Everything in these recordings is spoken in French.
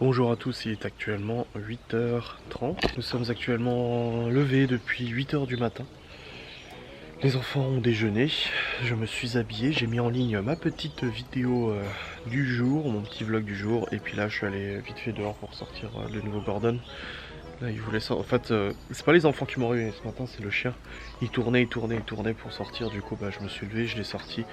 Bonjour à tous, il est actuellement 8h30. Nous sommes actuellement levés depuis 8h du matin. Les enfants ont déjeuné, je me suis habillé, j'ai mis en ligne ma petite vidéo du jour, mon petit vlog du jour. Et puis là je suis allé vite fait dehors pour sortir le nouveau Gordon. Là il voulait sortir, en fait c'est pas les enfants qui m'ont réveillé ce matin, c'est le chien. Il tournait pour sortir, du coup je me suis levé, je l'ai sorti.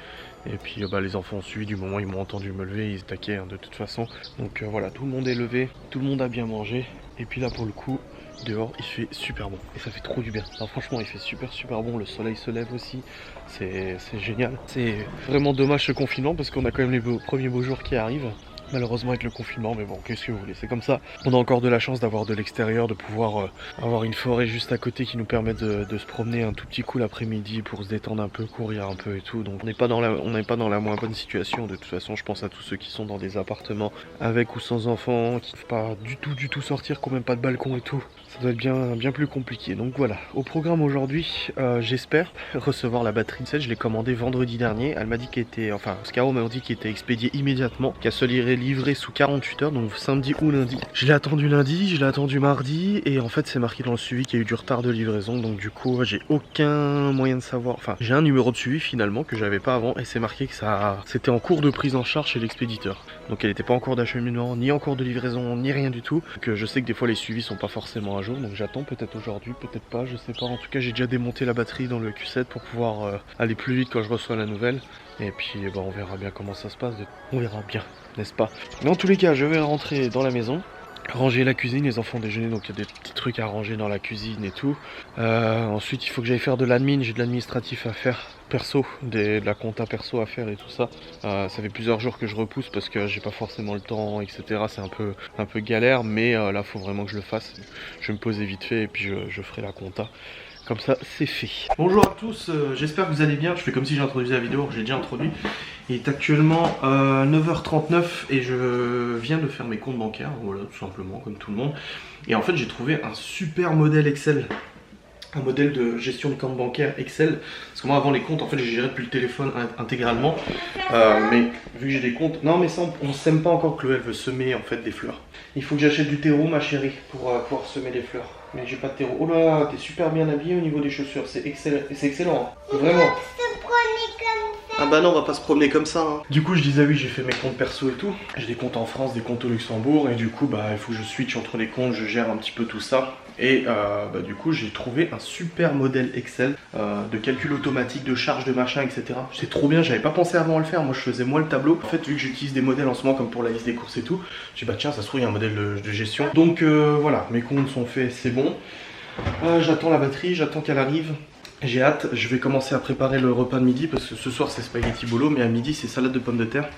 Et puis les enfants ont suivi, du moment où ils m'ont entendu me lever, ils se taquaient de toute façon. Donc voilà, tout le monde est levé, tout le monde a bien mangé. Et puis là pour le coup, dehors il fait super bon. Et ça fait trop du bien. Alors, franchement il fait super bon, le soleil se lève aussi. C'est génial. C'est vraiment dommage ce confinement parce qu'on a quand même les premiers beaux jours qui arrivent. Malheureusement avec le confinement, mais bon, qu'est-ce que vous voulez, c'est comme ça. On a encore de la chance d'avoir de l'extérieur, de pouvoir avoir une forêt juste à côté qui nous permet de se promener un tout petit coup l'après-midi pour se détendre un peu, courir un peu et tout. Donc on n'est pas dans la moins bonne situation. De toute façon, je pense à tous ceux qui sont dans des appartements avec ou sans enfants, qui ne peuvent pas du tout sortir, qui n'ont même pas de balcon et tout. Ça doit être bien plus compliqué. Donc voilà, au programme aujourd'hui, j'espère recevoir la batterie de 7. Je l'ai commandée vendredi dernier. Elle m'a dit qu'elle était, Scaro m'a dit qu'elle était expédiée immédiatement, qu'elle se livrer sous 48 heures, donc samedi ou lundi. Je l'ai attendu lundi, je l'ai attendu mardi, et en fait c'est marqué dans le suivi qu'il y a eu du retard de livraison, donc du coup j'ai aucun moyen de savoir, j'ai un numéro de suivi finalement que j'avais pas avant, et c'est marqué que c'était en cours de prise en charge chez l'expéditeur. Donc elle n'était pas en cours d'acheminement, ni en cours de livraison, ni rien du tout. Donc je sais que des fois les suivis sont pas forcément à jour, donc j'attends peut-être aujourd'hui, peut-être pas, je sais pas. En tout cas j'ai déjà démonté la batterie dans le Q7 pour pouvoir aller plus vite quand je reçois la nouvelle. Et puis on verra bien comment ça se passe, on verra bien, n'est-ce pas? Mais en tous les cas, je vais rentrer dans la maison, ranger la cuisine, les enfants déjeuner, donc il y a des petits trucs à ranger dans la cuisine et tout. Ensuite il faut que j'aille faire de l'admin, j'ai de l'administratif à faire perso, de la compta perso à faire et tout ça. Ça fait plusieurs jours que je repousse parce que j'ai pas forcément le temps, etc. C'est un peu galère, mais là faut vraiment que je le fasse. Je vais me poser vite fait et puis je ferai la compta. Comme ça, c'est fait. Bonjour à tous, j'espère que vous allez bien. Je fais comme si j'introduisais la vidéo, j'ai déjà introduit. Il est actuellement 9h39 et je viens de faire mes comptes bancaires, voilà, tout simplement, comme tout le monde. Et en fait, j'ai trouvé un super modèle Excel. Un modèle de gestion de compte bancaire Excel. Parce que moi, avant les comptes, en fait, j'ai géré depuis le téléphone intégralement. Mais vu que j'ai des comptes... Non, mais ça, on ne sème pas encore. Chloé, elle veut semer, en fait, des fleurs. Il faut que j'achète du terreau, ma chérie, pour pouvoir semer des fleurs. Mais j'ai pas de terreau. Oh là, t'es super bien habillée au niveau des chaussures. C'est excellent, hein. Vraiment. Ah bah non, on va pas se promener comme ça, hein. Du coup je disais oui, j'ai fait mes comptes perso et tout. J'ai des comptes en France, des comptes au Luxembourg. Et du coup il faut que je switch entre les comptes, je gère un petit peu tout ça. Et du coup j'ai trouvé un super modèle Excel de calcul automatique, de charge, de machin, etc. C'est trop bien, j'avais pas pensé avant à le faire. Moi je faisais moi le tableau. En fait vu que j'utilise des modèles en ce moment comme pour la liste des courses et tout, j'ai dit bah tiens ça se trouve il y a un modèle de gestion. Donc voilà, mes comptes sont faits, c'est bon. J'attends la batterie, j'attends qu'elle arrive. J'ai hâte, je vais commencer à préparer le repas de midi parce que ce soir c'est spaghetti bolo, mais à midi c'est salade de pommes de terre.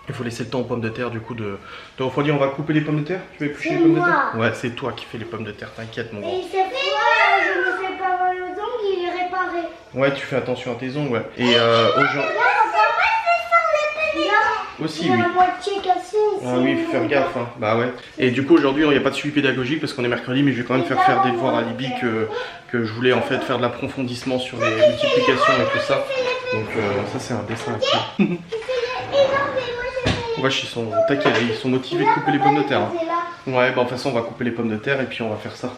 Il faut laisser le temps aux pommes de terre du coup de refroidir. On va couper les pommes de terre. Tu vas éplucher les pommes de terre? Ouais, c'est toi qui fais les pommes de terre, t'inquiète mon grand. Et cette fois, je me fais pas mal aux ongles, il est réparé. Ouais, tu fais attention à tes ongles, ouais. Et aujourd'hui... Aussi, oui. La moitié cassée ici. Ah oui, faut faire gaffe, hein. Bah ouais. Et du coup aujourd'hui il n'y a pas de suivi pédagogique parce qu'on est mercredi, mais je vais quand même faire des devoirs à Libye que je voulais en fait faire de l'approfondissement sur les multiplications et tout ça. Donc ça c'est un dessin à faire. Wesh, ils sont taqués, ils sont motivés de couper les pommes de terre, hein. Ouais, bah de toute façon on va couper les pommes de terre et puis on va faire ça.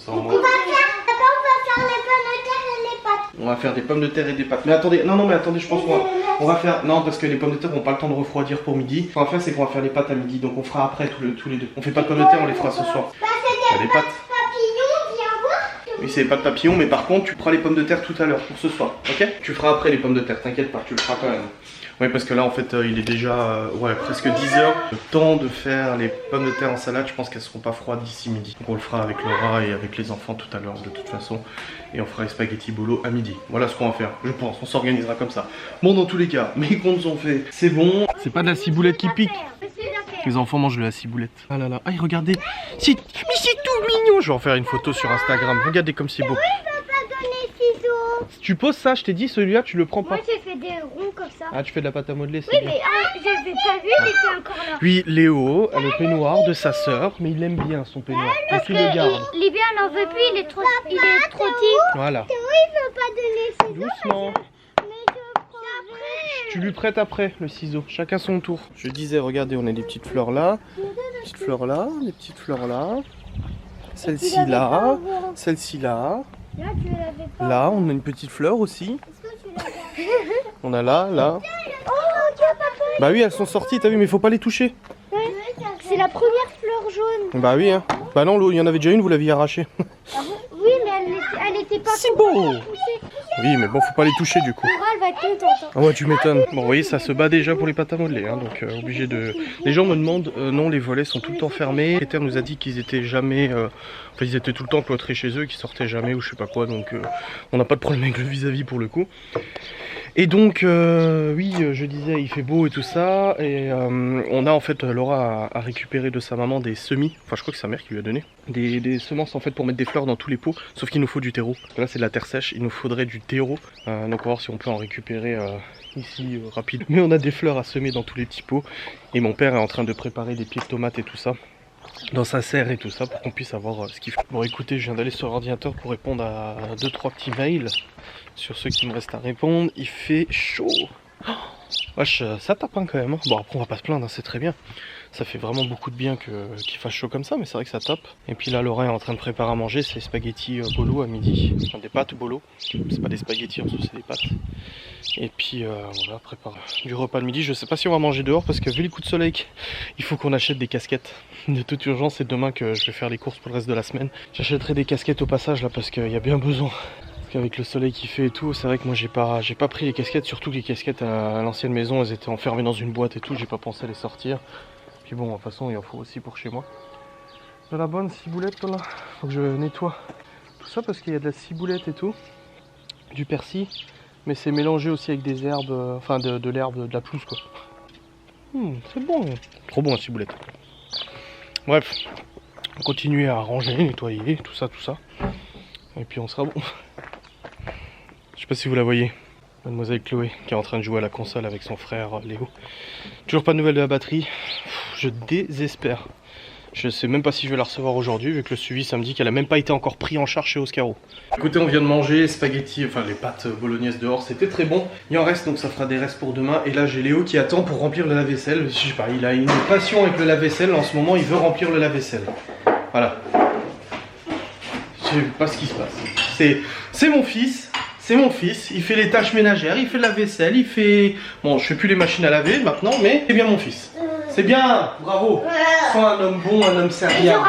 On va faire des pommes de terre et des pâtes. Mais attendez, non mais attendez, je pense qu'on va faire... Non, parce que les pommes de terre n'ont pas le temps de refroidir pour midi. Ce qu'on va faire, c'est qu'on va faire les pâtes à midi. Donc on fera après tous les deux. On fait pas de pommes de terre, on les fera ce soir. Des pâtes. Oui, c'est des pâtes papillons, mais par contre, tu feras les pommes de terre tout à l'heure pour ce soir. Ok? Tu feras après les pommes de terre, t'inquiète pas, tu le feras quand même. Ouais, parce que là en fait il est déjà presque 10h. Le temps de faire les pommes de terre en salade, je pense qu'elles seront pas froides d'ici midi. Donc on le fera avec Laura et avec les enfants tout à l'heure de toute façon. Et on fera les spaghettis bolo à midi. Voilà ce qu'on va faire, je pense, on s'organisera comme ça. Bon, dans tous les cas, mes comptes sont faits, c'est bon. C'est pas de la ciboulette qui pique. Les enfants mangent de la ciboulette. Ah là là, ah regardez, mais c'est tout mignon. Je vais en faire une photo sur Instagram, regardez comme c'est beau. Si tu poses ça, je t'ai dit, celui-là, tu le prends pas. Moi, j'ai fait des ronds comme ça. Ah, tu fais de la pâte à modeler, c'est Oui, bien. mais j'avais pas vu, il était encore là. Lui, Léo a le peignoir de sa sœur, mais il aime bien son peignoir. Parce que le garde. Libya n'en veut plus, il est trop petit. Voilà. Théo, il veut pas donner ses os. Doucement. Mais je Tu lui prêtes après le ciseau, chacun son tour. Je disais, regardez, on a des petites fleurs là, des petites fleurs là, des petites fleurs là, celle-ci là, celle-ci là. Là, tu l'avais pas. Là, on a une petite fleur aussi. Est-ce que tu l'avais? On a là, là. Oh, regarde, papa. Bah oui, elles sont sorties, t'as vu, mais il faut pas les toucher. C'est la première fleur jaune. Bah oui, hein. Bah non, il y en avait déjà une, vous l'aviez arrachée. Oui, mais elle était pas C'est beau. Oui, mais bon, faut pas les toucher du coup. Laura, elle va être contente. Ah ouais, tu m'étonnes. Bon, vous voyez, ça se bat déjà pour les pâtes à modeler, hein, donc obligé de... Les gens me demandent, non, les volets sont tout le temps fermés. Peter nous a dit qu'ils étaient jamais... Enfin, ils étaient tout le temps cloîtrés chez eux, qu'ils sortaient jamais ou je sais pas quoi, donc on n'a pas de problème avec le vis-à-vis pour le coup. Et donc, oui, je disais, il fait beau et tout ça, et on a en fait, Laura a récupéré de sa maman des semis, enfin je crois que c'est sa mère qui lui a donné, des semences en fait pour mettre des fleurs dans tous les pots, sauf qu'il nous faut du terreau. Là c'est de la terre sèche, il nous faudrait du terreau, donc on va voir si on peut en récupérer ici rapide. Mais on a des fleurs à semer dans tous les petits pots, et mon père est en train de préparer des pieds de tomates et tout ça, dans sa serre et tout ça, pour qu'on puisse avoir ce qu'il faut. Bon écoutez, je viens d'aller sur l'ordinateur pour répondre à 2-3 petits mails. Sur ceux qui me restent à répondre, il fait chaud. Oh, wesh, ça tape hein, quand même. Hein. Bon après on va pas se plaindre, hein, c'est très bien. Ça fait vraiment beaucoup de bien qu'il fasse chaud comme ça, mais c'est vrai que ça tape. Et puis là Laura est en train de préparer à manger ses spaghettis bolo à midi. Enfin, des pâtes bolo. C'est pas des spaghettis en dessous, c'est des pâtes. Et puis on va préparer du repas de midi. Je sais pas si on va manger dehors parce que vu les coups de soleil, il faut qu'on achète des casquettes. De toute urgence, c'est demain que je vais faire les courses pour le reste de la semaine. J'achèterai des casquettes au passage là parce qu'il y a bien besoin. Avec le soleil qui fait et tout, c'est vrai que moi j'ai pas pris les casquettes, surtout que les casquettes à l'ancienne maison, elles étaient enfermées dans une boîte et tout, j'ai pas pensé à les sortir. Puis bon, de toute façon il en faut aussi pour chez moi. De la bonne ciboulette là, faut que je nettoie tout ça parce qu'il y a de la ciboulette et tout, du persil, mais c'est mélangé aussi avec des herbes, enfin de l'herbe, de la pelouse quoi. C'est bon, trop bon la ciboulette. Bref, on continue à ranger, nettoyer, tout ça, et puis on sera bon. Je sais pas si vous la voyez, mademoiselle Chloé qui est en train de jouer à la console avec son frère Léo. Toujours pas de nouvelles de la batterie, je désespère. Je sais même pas si je vais la recevoir aujourd'hui vu que le suivi ça me dit qu'elle a même pas été encore pris en charge chez Oscaro. Écoutez, on vient de manger spaghetti, enfin les pâtes bolognaises dehors, c'était très bon. Il en reste donc ça fera des restes pour demain. Et là j'ai Léo qui attend pour remplir le lave-vaisselle. Je sais pas, il a une passion avec le lave-vaisselle en ce moment, il veut remplir le lave-vaisselle. Voilà. Je sais pas ce qui se passe. C'est mon fils. C'est mon fils, il fait les tâches ménagères, il fait la vaisselle, il fait... Bon, je fais plus les machines à laver maintenant, mais c'est bien mon fils. C'est bien, bravo. Sois un homme bon, un homme serviable.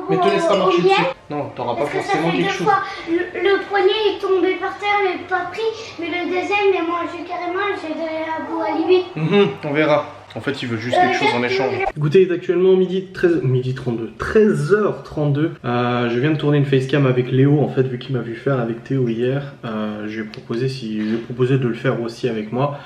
Mais te laisse pas marcher dessus. Non, t'auras pas forcément quelque chose. Le premier est tombé par terre, mais pas pris. Mais le deuxième, il est mangé carrément, j'ai donné la boue à lui. On verra. En fait, il veut juste quelque chose en échange. Écoutez, il est actuellement midi 32, 13h32. Je viens de tourner une facecam avec Léo, en fait, vu qu'il m'a vu faire avec Théo hier. Je lui ai proposé de le faire aussi avec moi.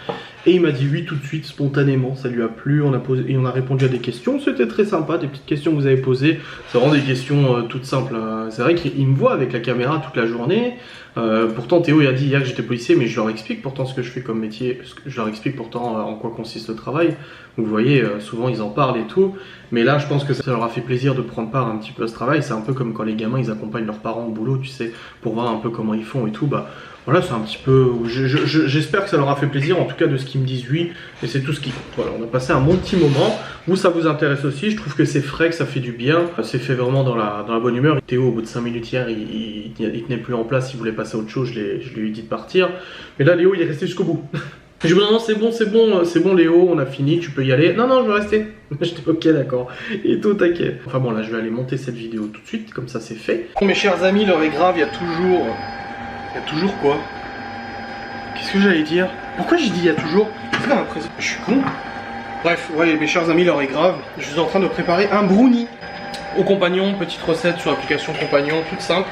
Et il m'a dit oui tout de suite, spontanément, ça lui a plu. On a répondu à des questions, c'était très sympa, des petites questions que vous avez posées. C'est vraiment des questions toutes simples. C'est vrai qu'il me voit avec la caméra toute la journée. Pourtant Théo il a dit hier que j'étais policier, mais je leur explique pourtant ce que je fais comme métier, je leur explique pourtant en quoi consiste le travail. Donc vous voyez, souvent ils en parlent et tout, mais là je pense que ça leur a fait plaisir de prendre part un petit peu à ce travail. C'est un peu comme quand les gamins ils accompagnent leurs parents au boulot, tu sais, pour voir un peu comment ils font et tout. Bah voilà, c'est un petit peu, j'espère que ça leur a fait plaisir, en tout cas de ce qu'ils me disent oui, et c'est tout ce qui compte. Voilà, on a passé un bon petit moment. Vous, ça vous intéresse aussi, je trouve que c'est frais, que ça fait du bien, c'est fait vraiment dans la bonne humeur. Théo, au bout de 5 minutes hier, il tenait plus en place, il voulait passer à autre chose, je lui ai dit de partir. Mais là, Léo, il est resté jusqu'au bout. Je me dis non, c'est bon Léo, on a fini, tu peux y aller. Non, je veux rester. J'étais ok, d'accord. Et tout taquet. Enfin bon, là, je vais aller monter cette vidéo tout de suite, comme ça c'est fait. Bon, mes chers amis, l'heure est grave, il y a toujours quoi? Qu'est-ce que j'allais dire? Pourquoi j'ai dit il y a toujours? C'est l'impression. Je suis con. Bref, ouais, mes chers amis, l'heure est grave. Je suis en train de préparer un brownie au compagnon, petite recette sur l'application compagnon, toute simple.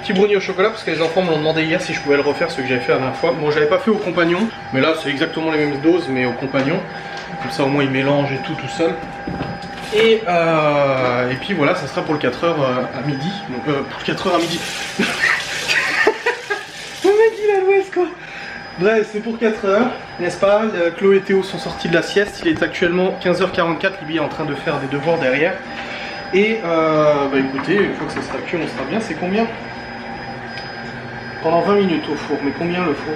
Petit brownie au chocolat parce que les enfants m'ont demandé hier si je pouvais le refaire, ce que j'avais fait la dernière fois. Bon, j'avais pas fait au compagnon, mais là c'est exactement les mêmes doses, mais au compagnon. Comme ça au moins il mélange et tout seul. Et puis voilà, ça sera pour le 4h à midi. Donc, pour le 4h à midi. Le mec il a l'ouest quoi. Bref, c'est pour 4h, n'est-ce pas? Chloé et Théo sont sortis de la sieste. Il est actuellement 15h44, lui est en train de faire des devoirs derrière. Et bah écoutez, une fois que ça sera cuit, on sera bien. C'est combien? Pendant 20 minutes au four. Mais combien le four?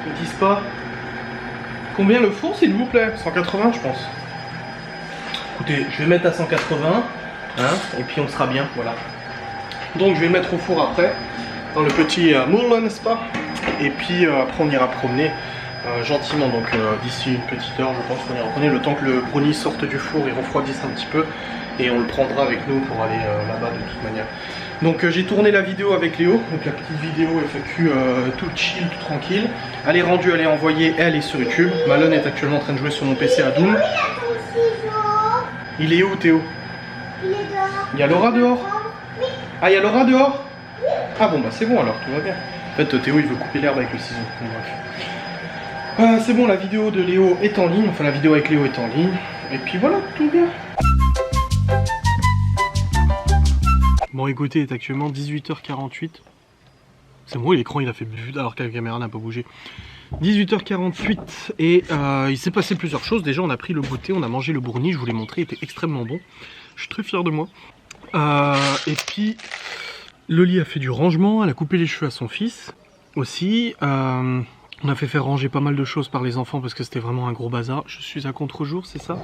Ils disent pas? Combien le four s'il vous plaît? 180 je pense. Écoutez, je vais mettre à 180, hein, et puis on sera bien, voilà. Donc je vais le mettre au four après, dans le petit moulin, n'est-ce pas? Et puis après on ira promener gentiment, donc d'ici une petite heure je pense qu'on ira promener, le temps que le brownie sorte du four et refroidisse un petit peu, et on le prendra avec nous pour aller là-bas de toute manière. Donc j'ai tourné la vidéo avec Léo, donc la petite vidéo FAQ tout chill, tout tranquille. Elle est rendue, elle est envoyée, elle est sur YouTube. Malone est actuellement en train de jouer sur mon PC à Doom. Il est où Théo? Il est dehors. Il y a Laura dehors? Ah, il y a Laura dehors? Ah bon bah c'est bon alors, tout va bien. En fait Théo il veut couper l'herbe avec le ciseau. Bon, bref. C'est bon, la vidéo de Léo est en ligne, enfin la vidéo avec Léo est en ligne. Et puis voilà, tout va bien. Bon écoutez, il est actuellement 18h48. C'est bon, l'écran il a fait but alors que la caméra n'a pas bougé. 18h48 et il s'est passé plusieurs choses. Déjà on a pris le goûter, on a mangé le brownie, je vous l'ai montré, il était extrêmement bon. Je suis très fier de moi. Et puis Loli a fait du rangement, elle a coupé les cheveux à son fils aussi. On a fait faire ranger pas mal de choses par les enfants parce que c'était vraiment un gros bazar. Je suis à contre-jour, c'est ça,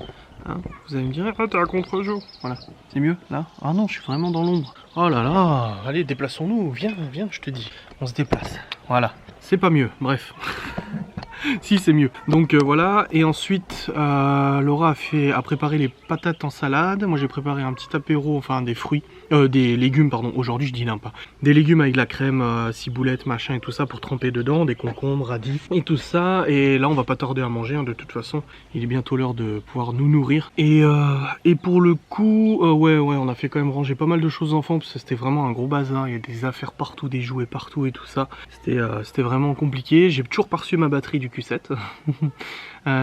hein? Vous allez me dire, ah t'es à contre-jour. Voilà, c'est mieux là? Ah non, je suis vraiment dans l'ombre. Oh là là, allez déplaçons-nous, viens, viens, je te dis. On se déplace, voilà. C'est pas mieux, bref. Si c'est mieux. Donc voilà, et ensuite Laura a préparé les patates en salade. Moi j'ai préparé un petit apéro, enfin des fruits, des légumes pardon, aujourd'hui je dis non pas. Des légumes avec la crème, ciboulette, machin et tout ça pour tremper dedans, des concombres, radis et tout ça. Et là on va pas tarder à manger, hein, de toute façon. Il est bientôt l'heure de pouvoir nous nourrir. Et pour le coup, ouais on a fait quand même ranger pas mal de choses enfants parce que c'était vraiment un gros bazar. Il y a des affaires partout, des jouets partout et tout ça. C'était vraiment compliqué. J'ai toujours pas reçu ma batterie du Q7.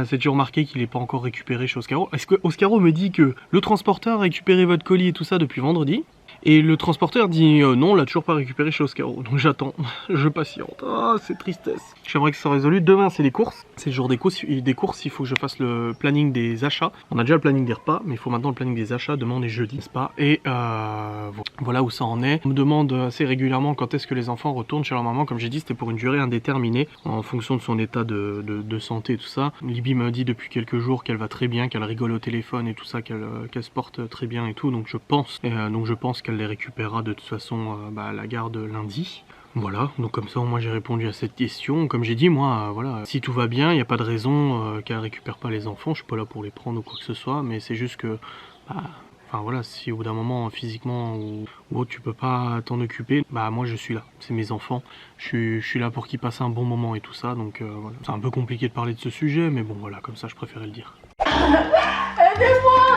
C'est-tu remarqué qu'il n'est pas encore récupéré chez Oscaro? Est-ce que Oscaro me dit que le transporteur a récupéré votre colis et tout ça depuis vendredi? Et le transporteur dit non, on l'a toujours pas récupéré chez Oscaro. Donc j'attends, je patiente. Ah, c'est tristesse. J'aimerais que ça soit résolu. Demain, c'est les courses. C'est le jour des courses. Il faut que je fasse le planning des achats. On a déjà le planning des repas, mais il faut maintenant le planning des achats. Demain, on est jeudi, n'est-ce pas? Et voilà où ça en est. On me demande assez régulièrement quand est-ce que les enfants retournent chez leur maman. Comme j'ai dit, c'était pour une durée indéterminée en fonction de son état de santé et tout ça. Libby me dit depuis quelques jours qu'elle va très bien, qu'elle rigole au téléphone et tout ça, qu'elle se porte très bien et tout. Donc je pense qu'elle les récupérera de toute façon à la gare de lundi. Voilà, donc comme ça moi j'ai répondu à cette question. Comme j'ai dit, moi voilà, si tout va bien, il n'y a pas de raison qu'elle récupère pas les enfants. Je suis pas là pour les prendre ou quoi que ce soit, mais c'est juste que enfin voilà, si au bout d'un moment physiquement ou autre tu peux pas t'en occuper, moi je suis là, c'est mes enfants, je suis là pour qu'ils passent un bon moment et tout ça, donc voilà. C'est un peu compliqué de parler de ce sujet, mais bon voilà, comme ça je préférais le dire. Aidez-moi!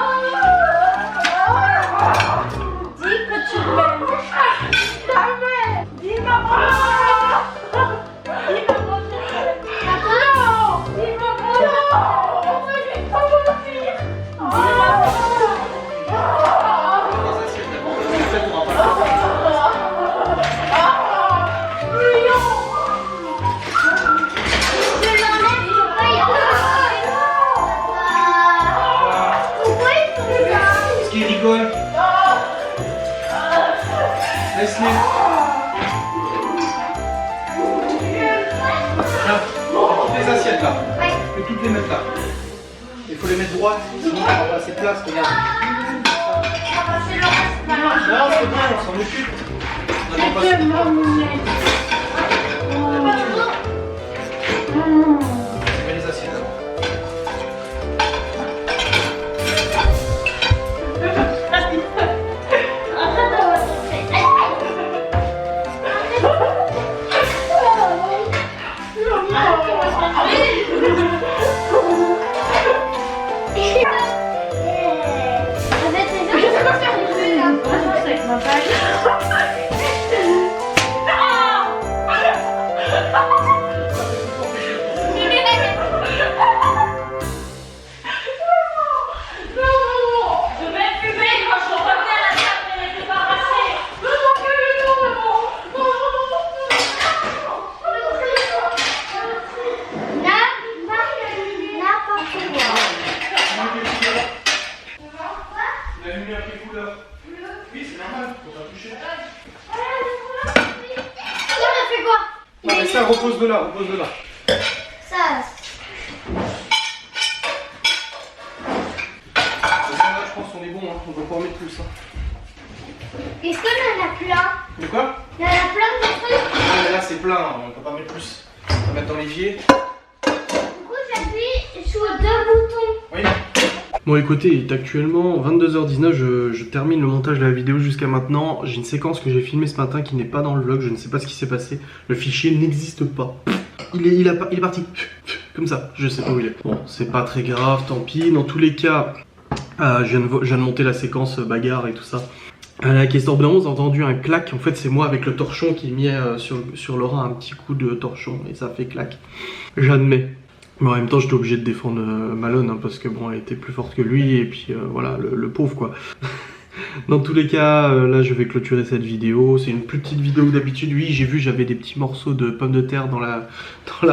Dis que tu m'aimes. Jamais. Dis maman. Dis maman. Maman. Dis maman. On va lui mentir. Dis maman. Est-ce qu'il rigole? Laisse-les. Tiens, toutes les assiettes là. Je peux toutes les mettre là. Il faut les mettre droites, sinon on va pas assez de place, regarde. Non, c'est bon, on s'en occupe. On attend pas ça. Mets les assiettes là. Ça, repose de là, repose de là. ça. on va pas en mettre plus. Hein. Est-ce qu'on en a plein? De quoi? Il y en a plein de trucs. Ah mais là c'est plein, on peut pas mettre plus. On va mettre dans l'évier. Du coup, j'appuie sur 2 boutons. Oui. Bon écoutez, il est actuellement 22h19, je termine le montage de la vidéo jusqu'à maintenant. J'ai une séquence que j'ai filmée ce matin qui n'est pas dans le vlog, je ne sais pas ce qui s'est passé. Le fichier n'existe pas. Il est parti, comme ça, je sais pas où il est. Bon, c'est pas très grave, tant pis. Dans tous les cas, je viens de monter la séquence bagarre et tout ça. À la question de 11, j'ai entendu un clac. En fait, c'est moi avec le torchon qui mis sur Laura un petit coup de torchon et ça fait clac. J'admets. Mais en même temps, j'étais obligé de défendre Malone hein, parce que bon, elle était plus forte que lui et puis voilà, le pauvre quoi. Dans tous les cas, là je vais clôturer cette vidéo. C'est une plus petite vidéo que d'habitude. Oui, j'ai vu, j'avais des petits morceaux de pommes de terre dans la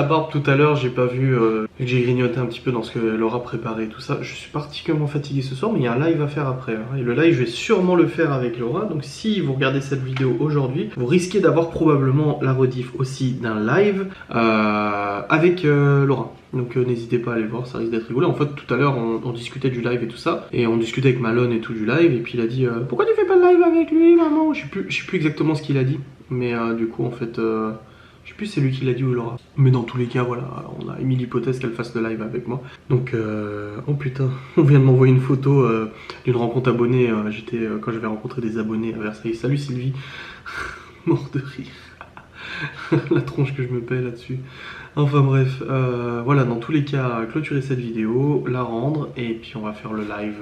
barbe tout à l'heure. J'ai pas vu, j'ai grignoté un petit peu dans ce que Laura préparait tout ça. Je suis particulièrement fatigué ce soir, mais il y a un live à faire après. Hein. Et le live, je vais sûrement le faire avec Laura. Donc si vous regardez cette vidéo aujourd'hui, vous risquez d'avoir probablement la rediff aussi d'un live avec Laura. Donc n'hésitez pas à aller le voir, ça risque d'être rigolo. En fait, tout à l'heure, on discutait du live et tout ça. Et on discutait avec Malone et tout du live. Et puis il a dit pourquoi tu fais pas de live avec lui, maman? Je sais plus exactement ce qu'il a dit. Mais du coup, en fait, je sais plus si c'est lui qui l'a dit ou Laura. Mais dans tous les cas, voilà, on a émis l'hypothèse qu'elle fasse le live avec moi. Donc, oh putain, on vient de m'envoyer une photo d'une rencontre abonnée. J'étais quand j'avais rencontré des abonnés à Versailles. Salut Sylvie. Mort de rire. La tronche que je me paie là-dessus. Enfin bref, voilà, dans tous les cas, clôturer cette vidéo, la rendre, et puis on va faire le live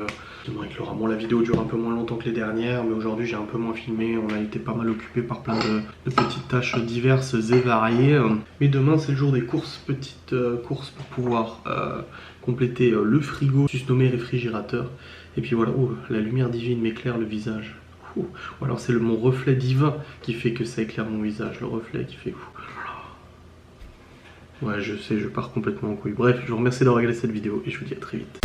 demain avec Laura. Bon, la vidéo dure un peu moins longtemps que les dernières, mais aujourd'hui j'ai un peu moins filmé, on a été pas mal occupé par plein de petites tâches diverses et variées. Mais demain c'est le jour des courses, petites courses pour pouvoir compléter le frigo, surnommé réfrigérateur. Et puis voilà, oh, la lumière divine m'éclaire le visage. Ou alors c'est mon reflet divin qui fait que ça éclaire mon visage, le reflet qui fait... Ouais, je sais, je pars complètement en couille. Bref, je vous remercie d'avoir regardé cette vidéo et je vous dis à très vite.